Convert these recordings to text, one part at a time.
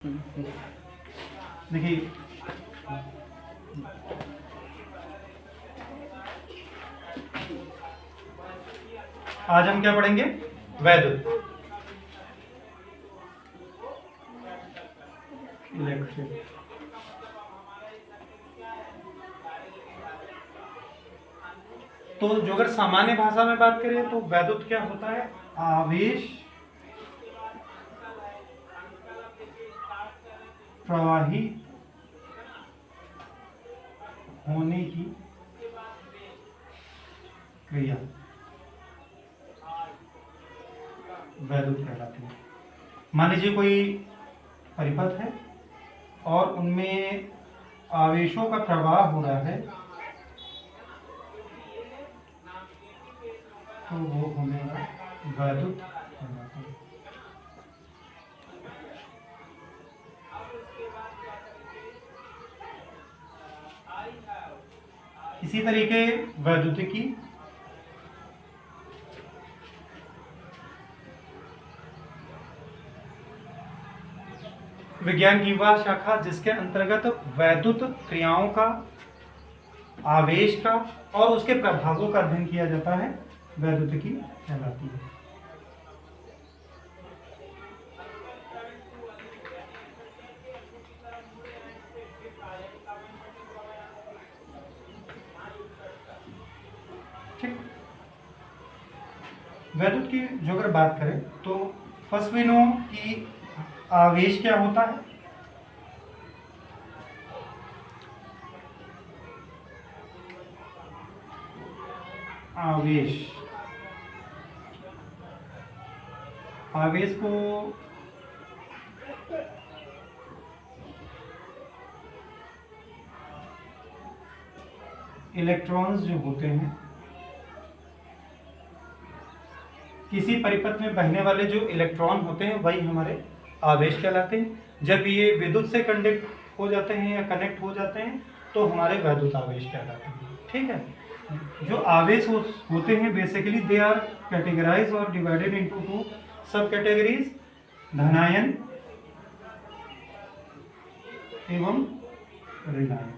देखिए, आज हम क्या पढ़ेंगे? वैद्युत इलेक्ट्रिक। तो जो अगर सामान्य भाषा में बात करें तो वैद्युत क्या होता है? आवेश प्रवाहित होने की क्रिया वैद्युत कहलाती है। मान लीजिए कोई परिपथ है और उनमें आवेशों का प्रवाह हो रहा है, तो वो होने वाला वैद्युत कहलाता है। इसी तरीके वैद्युतिकी, विज्ञान की वह शाखा जिसके अंतर्गत वैद्युत क्रियाओं का, आवेश का और उसके प्रभावों का अध्ययन किया जाता है, वैद्युतिकी कहलाती है। ठीक, वैद्युत की जो अगर बात करें तो फर्स्ट वी नो कि आवेश क्या होता है। आवेश, आवेश को इलेक्ट्रॉन्स जो होते हैं, किसी परिपथ में बहने वाले जो इलेक्ट्रॉन होते हैं वही हमारे आवेश कहलाते हैं। जब ये विद्युत से कंडक्ट हो जाते हैं या कनेक्ट हो जाते हैं तो हमारे वैद्युत आवेश कहलाते हैं। ठीक है, जो आवेश होते हैं बेसिकली दे आर कैटेगराइज और डिवाइडेड इनटू टू सब कैटेगरीज, धनायन एवं ऋणायन।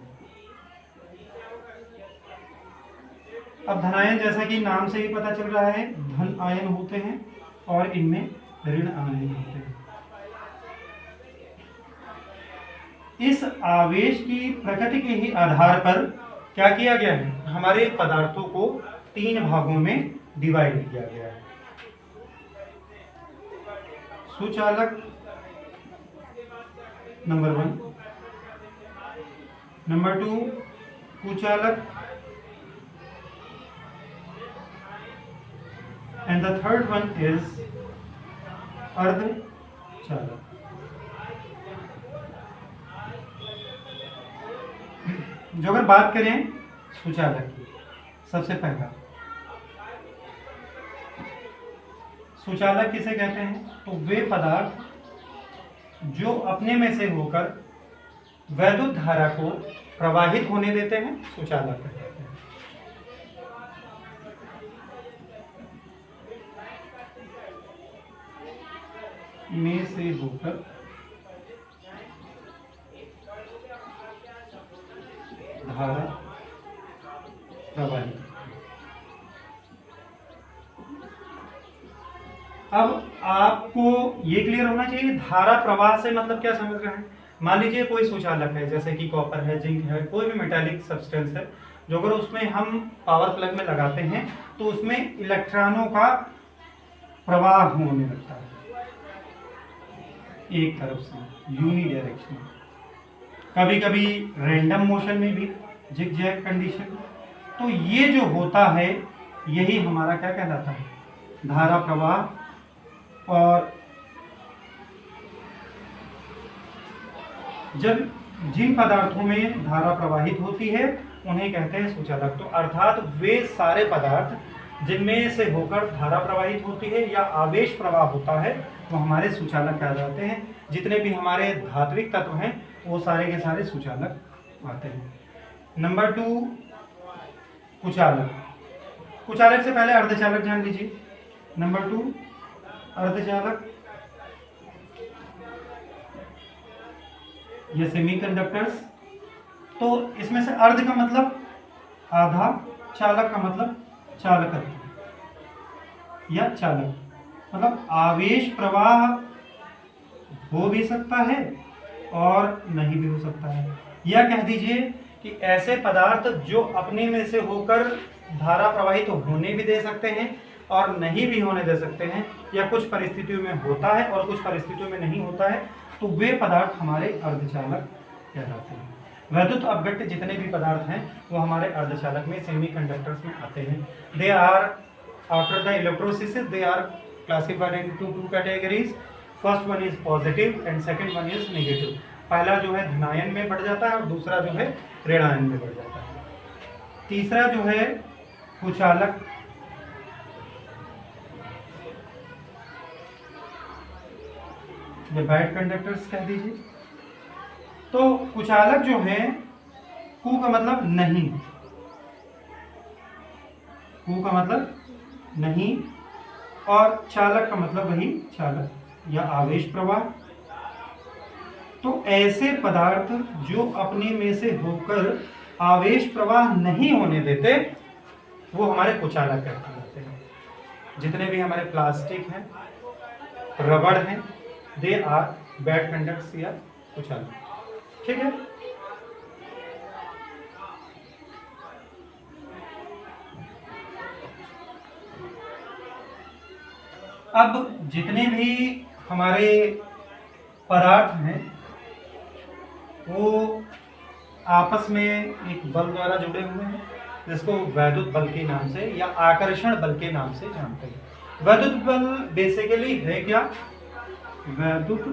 अब धनायन जैसा कि नाम से ही पता चल रहा है धन आयन होते हैं और इनमें ऋण आयन होते हैं। इस आवेश की प्रकृति के ही आधार पर क्या किया गया है? हमारे पदार्थों को 3 भागों में डिवाइड किया गया है। सुचालक number 1, number 2 कुचालक, and the third one is अर्धचालक। जो अगर बात करें सुचालक की, सबसे पहला सुचालक किसे कहते हैं? तो वे पदार्थ जो अपने में से होकर वैद्युत धारा को प्रवाहित होने देते हैं, सुचालक कहते हैं। में से होकर धारा प्रवाहित। अब आपको ये क्लियर होना चाहिए धारा प्रवाह से मतलब क्या समझ रहे हैं। मान लीजिए कोई सुचालक है, जैसे कि कॉपर है, जिंक है, कोई भी मेटालिक सब्सटेंस है, जो अगर उसमें हम पावर प्लग में लगाते हैं तो उसमें इलेक्ट्रॉनों का प्रवाह होने लगता है एक तरफ से, यूनी डायरेक्शन, कभी कभी रैंडम मोशन में भी, जिगजैग कंडीशन। तो ये जो होता है यही हमारा क्या कहलाता है? धारा प्रवाह। और जब जिन पदार्थों में धारा प्रवाहित होती है उन्हें कहते हैं सुचालक। तो अर्थात वे सारे पदार्थ जिनमें से होकर धारा प्रवाहित होती है या आवेश प्रवाह होता है वो हमारे सुचालक कहलाते हैं। जितने भी हमारे धात्विक तत्व हैं वो सारे के सारे सुचालक आते हैं। नंबर 2 कुचालक। कुचालक से पहले अर्धचालक जान लीजिए। नंबर 2 अर्धचालक, ये सेमीकंडक्टर्स। तो इसमें से अर्ध का मतलब आधा, चालक का मतलब चालकत्व या चालक, मतलब आवेश प्रवाह हो भी सकता है और नहीं भी हो सकता है। या कह दीजिए कि ऐसे पदार्थ जो अपने में से होकर धारा प्रवाहित तो होने भी दे सकते हैं और नहीं भी होने दे सकते हैं, या कुछ परिस्थितियों में होता है और कुछ परिस्थितियों में नहीं होता है, तो वे पदार्थ हमारे अर्धचालक कहलाते हैं। वैद्युत अपघट्य जितने भी पदार्थ हैं वो हमारे अर्धचालक में, सेमीकंडक्टर्स में आते हैं। They are after the electrolysis they are classified into two categories. First one is positive and second one is negative. पहला जो है धनायन में बढ़ जाता है और दूसरा जो है ऋणायन में बढ़ जाता है। तीसरा जो है कुचालक, बैड कंडक्टर्स कह दीजिए। तो कुचालक जो है, कु का मतलब नहीं, कु का मतलब नहीं, और चालक का मतलब वही चालक या आवेश प्रवाह। तो ऐसे पदार्थ जो अपने में से होकर आवेश प्रवाह नहीं होने देते वो हमारे कुचालक कहलाते हैं। जितने भी हमारे प्लास्टिक हैं, रबड़ हैं, दे आर बैड कंडक्टर्स या कुचालक। ठीक है। अब जितने भी हमारे पदार्थ हैं वो आपस में एक बल द्वारा जुड़े हुए हैं, जिसको वैद्युत बल के नाम से या आकर्षण बल के नाम से जानते हैं। वैद्युत बल बेसिकली है क्या? वैद्युत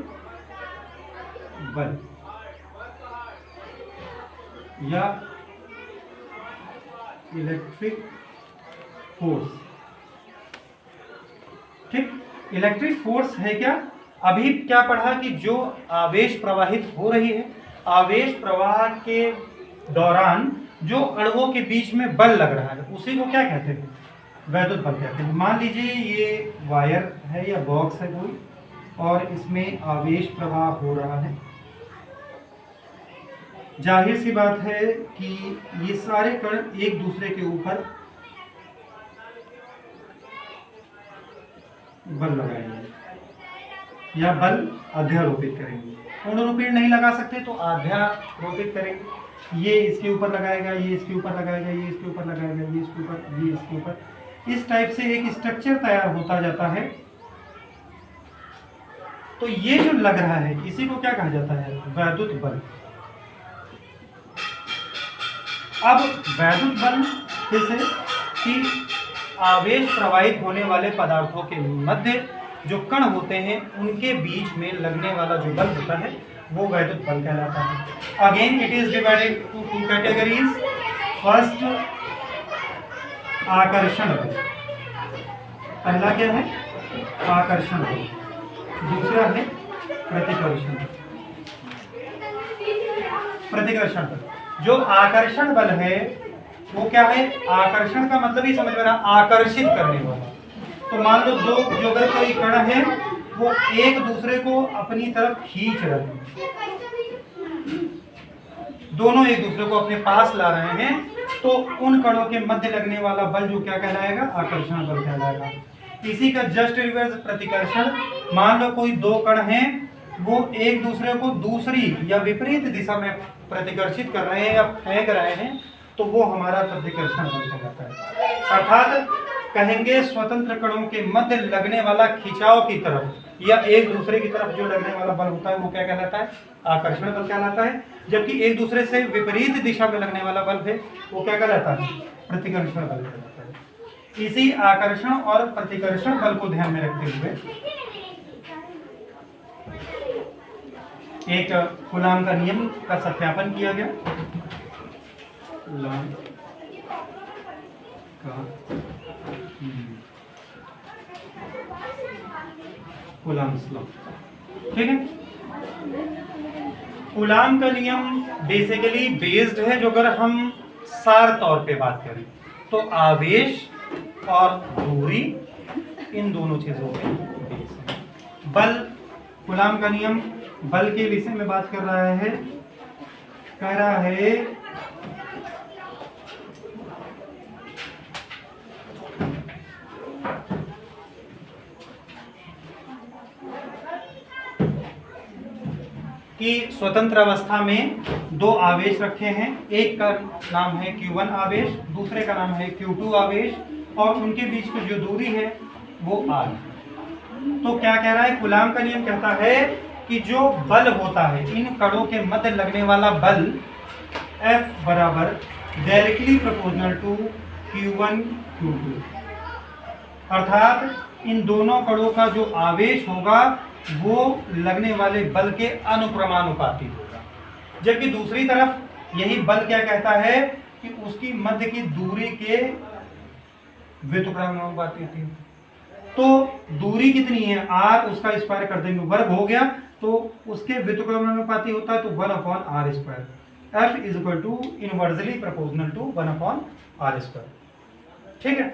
बल या इलेक्ट्रिक फोर्स। ठीक, इलेक्ट्रिक फोर्स है क्या? अभी क्या पढ़ा कि जो आवेश प्रवाहित हो रही है, आवेश प्रवाह के दौरान जो अणुओं के बीच में बल लग रहा है उसी को क्या कहते हैं? वैद्युत बल कहते हैं। मान लीजिए ये वायर है या बॉक्स है कोई, और इसमें आवेश प्रवाह हो रहा है। जाहिर सी बात है कि ये सारे कण एक दूसरे के ऊपर बल लगाएंगे या बल अध्यारोपित करेंगे। पूर्ण रूपेण नहीं लगा सकते तो अध्यारोपित करेंगे। ये इसके ऊपर लगाएगा, ये इसके ऊपर लगाएगा, ये इसके ऊपर लगाएगा, ये इसके ऊपर, ये इसके ऊपर। इस टाइप से एक स्ट्रक्चर तैयार होता जाता है। तो ये जो लग रहा है इसी को क्या कहा जाता है? वैद्युत बल। अब वैद्युत बल फिर से कि आवेश प्रवाहित होने वाले पदार्थों के मध्य जो कण होते हैं उनके बीच में लगने वाला जो बल होता है वो वैद्युत बल कहलाता है। Again it is divided to two categories. First आकर्षण बल, पहला क्या है? आकर्षण बल। दूसरा है प्रतिकर्षण बल। प्रतिकर्षण बल, जो आकर्षण बल है वो क्या है? आकर्षण का मतलब ही समझ में रहा, आकर्षित करने वाला। तो मान लो दो जो अगर कोई कण है वो एक दूसरे को अपनी तरफ खींच रहे हैं, दोनों एक दूसरे को अपने पास ला रहे हैं, तो उन कणों के मध्य लगने वाला बल जो क्या कहलाएगा? आकर्षण बल कहलाएगा। इसी का जस्ट रिवर्स प्रतिकर्षण। मान लो कोई दो कण हैं, वो एक दूसरे को दूसरी या विपरीत दिशा में प्रतिकर्षित कर रहे हैं या फेंक रहे हैं, तो वो हमारा प्रतिकर्षण बल कहलाता है। अर्थात कहेंगे स्वतंत्र कणों के मध्य लगने वाला खिंचाव की तरफ या एक दूसरे की तरफ जो लगने वाला बल होता है वो क्या कहलाता है? आकर्षण बल कहलाता है। जबकि एक दूसरे से विपरीत दिशा में लगने वाला बल है वो क्या कहलाता है? प्रतिकर्षण बल कहलाता है। इसी आकर्षण और प्रतिकर्षण बल को ध्यान में रखते हुए एक कूलाम का नियम का सत्यापन किया गया। कूलाम का कूलाम्स लॉ। ठीक है। कूलाम का नियम बेसिकली बेस्ड है, जो अगर हम सार तौर पे बात करें तो आवेश और दूरी, इन दोनों चीजों पे बेस है। बल, कूलाम का नियम बल के विषय में बात कर रहा है। कह रहा है कि स्वतंत्र अवस्था में दो आवेश रखे हैं, एक का नाम है Q1 आवेश, दूसरे का नाम है Q2 आवेश, और उनके बीच की जो दूरी है वो R। तो क्या कह रहा है, कूलाम का नियम कहता है कि जो बल होता है, इन कणों के मध्य लगने वाला बल F बराबर directly proportional to Q1 Q2, अर्थात इन दोनों कणों का जो आवेश होगा वो लगने वाले बल के अनुक्रमानुपाती होगा। जबकि दूसरी तरफ यही बल क्या कहता है कि उसकी मध्य की दूरी के व्युत्क्रमानुपाती थी। तो दूरी कितनी है, r, उसका स्क्वायर कर देंगे वर्ग हो गया, तो उसके व्युत्क्रमानुपाती होता है तो 1/r²। F is equal to inversely proportional to 1/r²। ठीक है।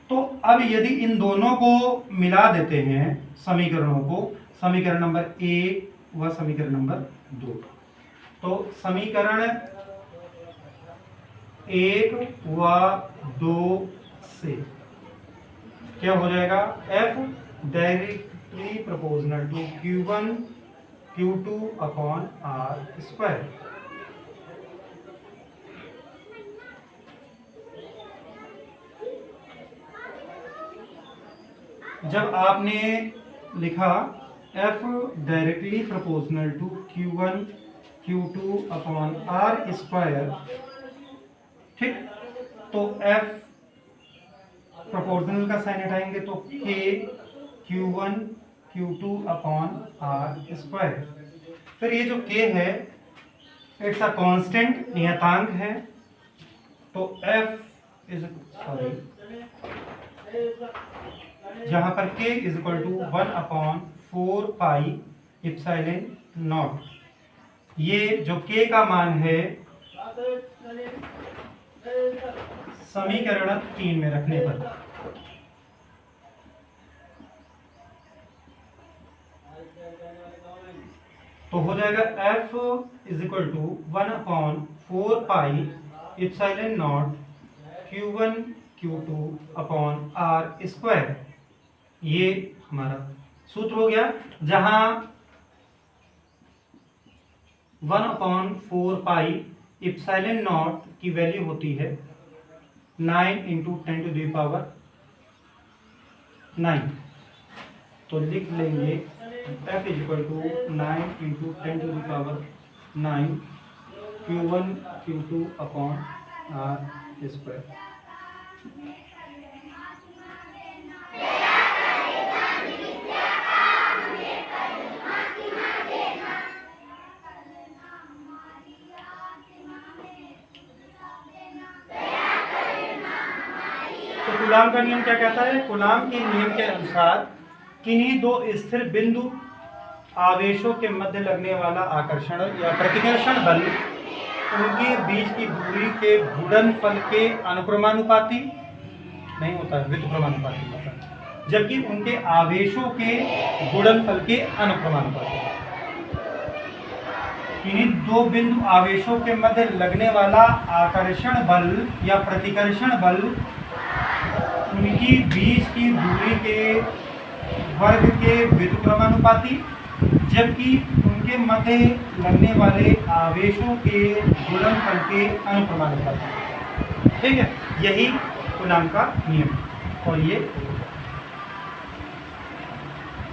तो अब यदि इन दोनों को मिला देते हैं समीकरणों को, समीकरण नंबर 1 व समीकरण नंबर 2, तो समीकरण 1 व 2 से क्या हो जाएगा, F directly proportional to Q1 Q2/r²। जब आपने लिखा F directly proportional to Q1 Q2/r², ठीक, तो F प्रोपोर्शनल का साइन हटाएंगे तो K Q1 Q2/r²। फिर ये जो K है इट्स अ कांस्टेंट, नियतांक है, तो F इज सॉरी जहां पर K इज इक्वल टू 1/4πε0। ये जो K का मान है समीकरण 3 में रखने पर तो हो जाएगा F is equal to 1/4πε0 Q1 Q2/r²। ये हमारा सूत्र हो गया, जहां 1/4πε0 की वैल्यू होती है 9 × 10⁹ तो लिख लेंगे F is equal to 9 × 10⁹ Q1 Q2/r²। तो कूलाम का नियम क्या कहता है, कूलाम के नियम के अनुसार किन्हीं दो स्थिर बिंदु आवेशों के मध्य लगने वाला आकर्षण या प्रतिकर्षण बल उनके बीच की दूरी के गुणनफल के अनुक्रमानुपाती नहीं होता है, व्युत्क्रमानुपाती होता है, जबकि उनके आवेशों के गुणनफल के अनुक्रमानुपाती। किन्हीं दो बिंदु आवेशों के मध्य लगने वाला आकर्षण बल या प्रतिकर्षण बल उनकी बीच की दूरी के वर्ग के व्युत्क्रमानुपाती, जबकि उनके मध्य लगने वाले आवेशों के गुणनफल के अनुक्रमानुपाती। ठीक है, यही कूलाम का नियम और ये